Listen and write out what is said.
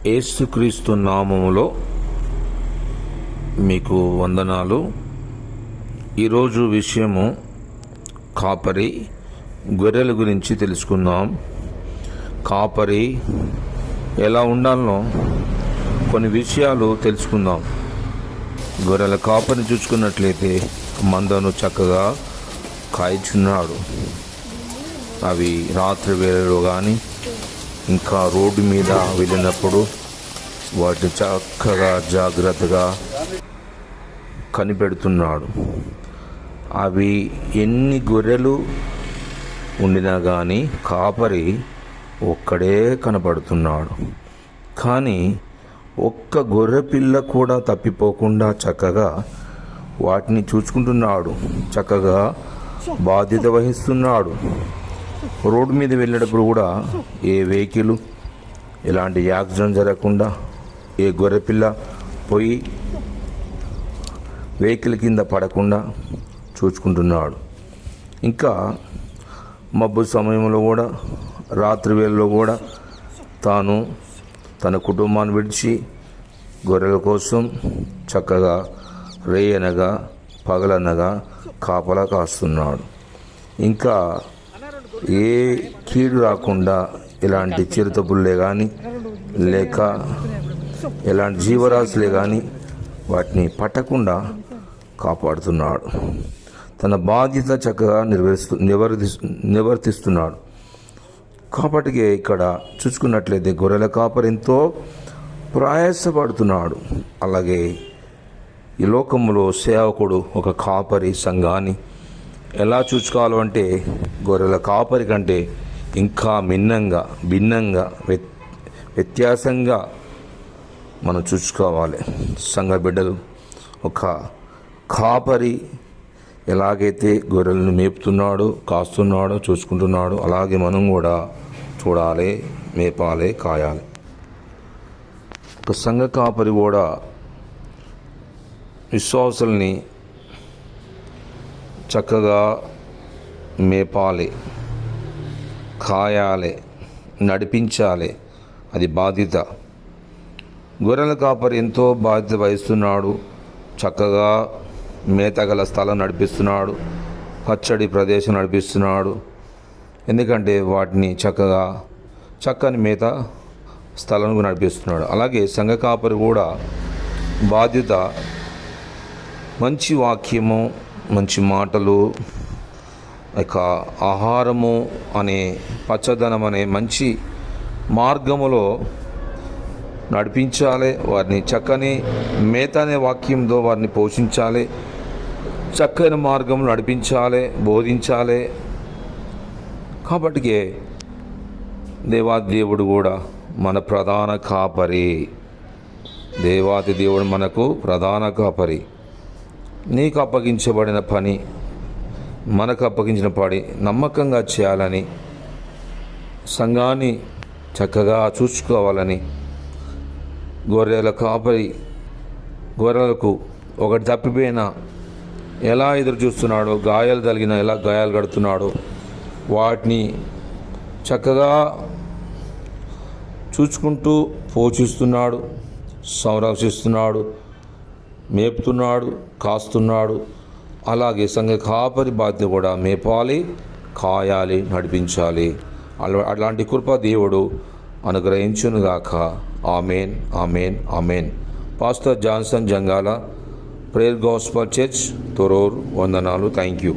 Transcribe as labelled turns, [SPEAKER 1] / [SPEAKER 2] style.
[SPEAKER 1] యేసుక్రీస్తు నామములో మీకు వందనాలు. ఈరోజు విషయము కాపరి గొర్రెల గురించి తెలుసుకుందాం. కాపరి ఎలా ఉండాలనో కొన్ని విషయాలు తెలుసుకుందాం. గొర్రెల కాపరిని చూసుకున్నట్లయితే మందను చక్కగా కాయచున్నాడు. అవి రాత్రి వేళలో కానీ ఇంకా రోడ్డు మీద వెళ్ళినప్పుడు వాటిని చక్కగా జాగ్రత్తగా కనిపెడుతున్నాడు. అవి ఎన్ని గొర్రెలు ఉండినా కానీ కాపరి ఒక్కడే కనపడుతున్నాడు. కానీ ఒక్క గొర్రె పిల్ల కూడా తప్పిపోకుండా చక్కగా వాటిని చూసుకుంటున్నాడు, చక్కగా బాధ్యత వహిస్తున్నాడు. రోడ్డు మీద వెళ్ళేటప్పుడు కూడా ఏ వెహికల్ ఎలాంటి యాక్సిడెంట్ జరగకుండా, ఏ గొర్రెపిల్ల పోయి వెహికల్ కింద పడకుండా చూసుకుంటున్నాడు. ఇంకా మబ్బు సమయంలో కూడా, రాత్రి వేళలో కూడా తాను తన కుటుంబాన్ని విడిచి గొర్రెల కోసం చక్కగా రేయనగా పగలనగా కాపలా కాస్తున్నాడు. ఇంకా ఏ కీడు రాకుండా ఎలాంటి చిరుతపుల్లే కానీ లేక ఎలాంటి జీవరాశులే కానీ వాటిని పట్టకుండా కాపాడుతున్నాడు. తన బాధ్యత చక్కగా నిర్వర్తిస్తున్నాడు. కాబట్టి ఇక్కడ చూసుకున్నట్లయితే గొర్రెల కాపరి ఎంతో ప్రయాసపడుతున్నాడు. అలాగే ఈ లోకంలో సేవకుడు ఒక కాపరి సంఘాన్ని ఎలా చూసుకోవాలి అంటే గొర్రెల కాపరి కంటే ఇంకా భిన్నంగా వ్యత్యాసంగా మనం చూసుకోవాలి. సంఘ బిడ్డలు ఒక కాపరి ఎలాగైతే గొర్రెలను మేపుతున్నాడో, కాస్తున్నాడో, చూసుకుంటున్నాడో అలాగే మనం కూడా చూడాలి, మేపాలి, కాయాలి. ఒక సంఘ కాపరి కూడా విశ్వాసుల్ని చక్కగా మేపాలి, కాయాలి, నడిపించాలి. అది బాధ్యత. గొర్రెల కాపరి ఎంతో బాధ్యత వహిస్తున్నాడు. చక్కగా మేతగల స్థలం నడిపిస్తున్నాడు, పచ్చడి ప్రదేశం నడిపిస్తున్నాడు. ఎందుకంటే వాటిని చక్కని మేత స్థలం నడిపిస్తున్నాడు. అలాగే సంఘ కాపరి కూడా బాధ్యత మంచి వాక్యము, మంచి మాటలు, ఇక ఆహారము అనే పచ్చదనం అనే మంచి మార్గములో నడిపించాలి. వారిని చక్కని మేత అనే వాక్యంతో వారిని పోషించాలి, చక్కని మార్గంలో నడిపించాలి, బోధించాలి. కాబట్టి దేవాది దేవుడు కూడా మన ప్రధాన కాపరి. దేవాది దేవుడు మనకు ప్రధాన కాపరి. నీకు అప్పగించబడిన పని, మనకు అప్పగించిన పని నమ్మకంగా చేయాలని, సంఘాన్ని చక్కగా చూసుకోవాలని గొర్రెల కాపరి గొర్రెలకు ఒకటి తప్పిపోయినా ఎలా ఎదురు చూస్తున్నాడో, గాయాలు తగిలిన ఎలా గాయాలు కడుతున్నాడో వాటిని చక్కగా చూసుకుంటూ పోషిస్తున్నాడు, సంరక్షిస్తున్నాడు, మేపుతున్నాడు, కాస్తున్నాడు. అలాగే సంఘ కాపరి బాధ్యత కూడా మేపాలి, కాయాలి, నడిపించాలి. అలాంటి కృప దేవుడు అనుగ్రహించునుగాక. Amen, amen, amen. Pastor Johnson Jangala, prayer gospel church, Torrur. వందనాలు. Thank you.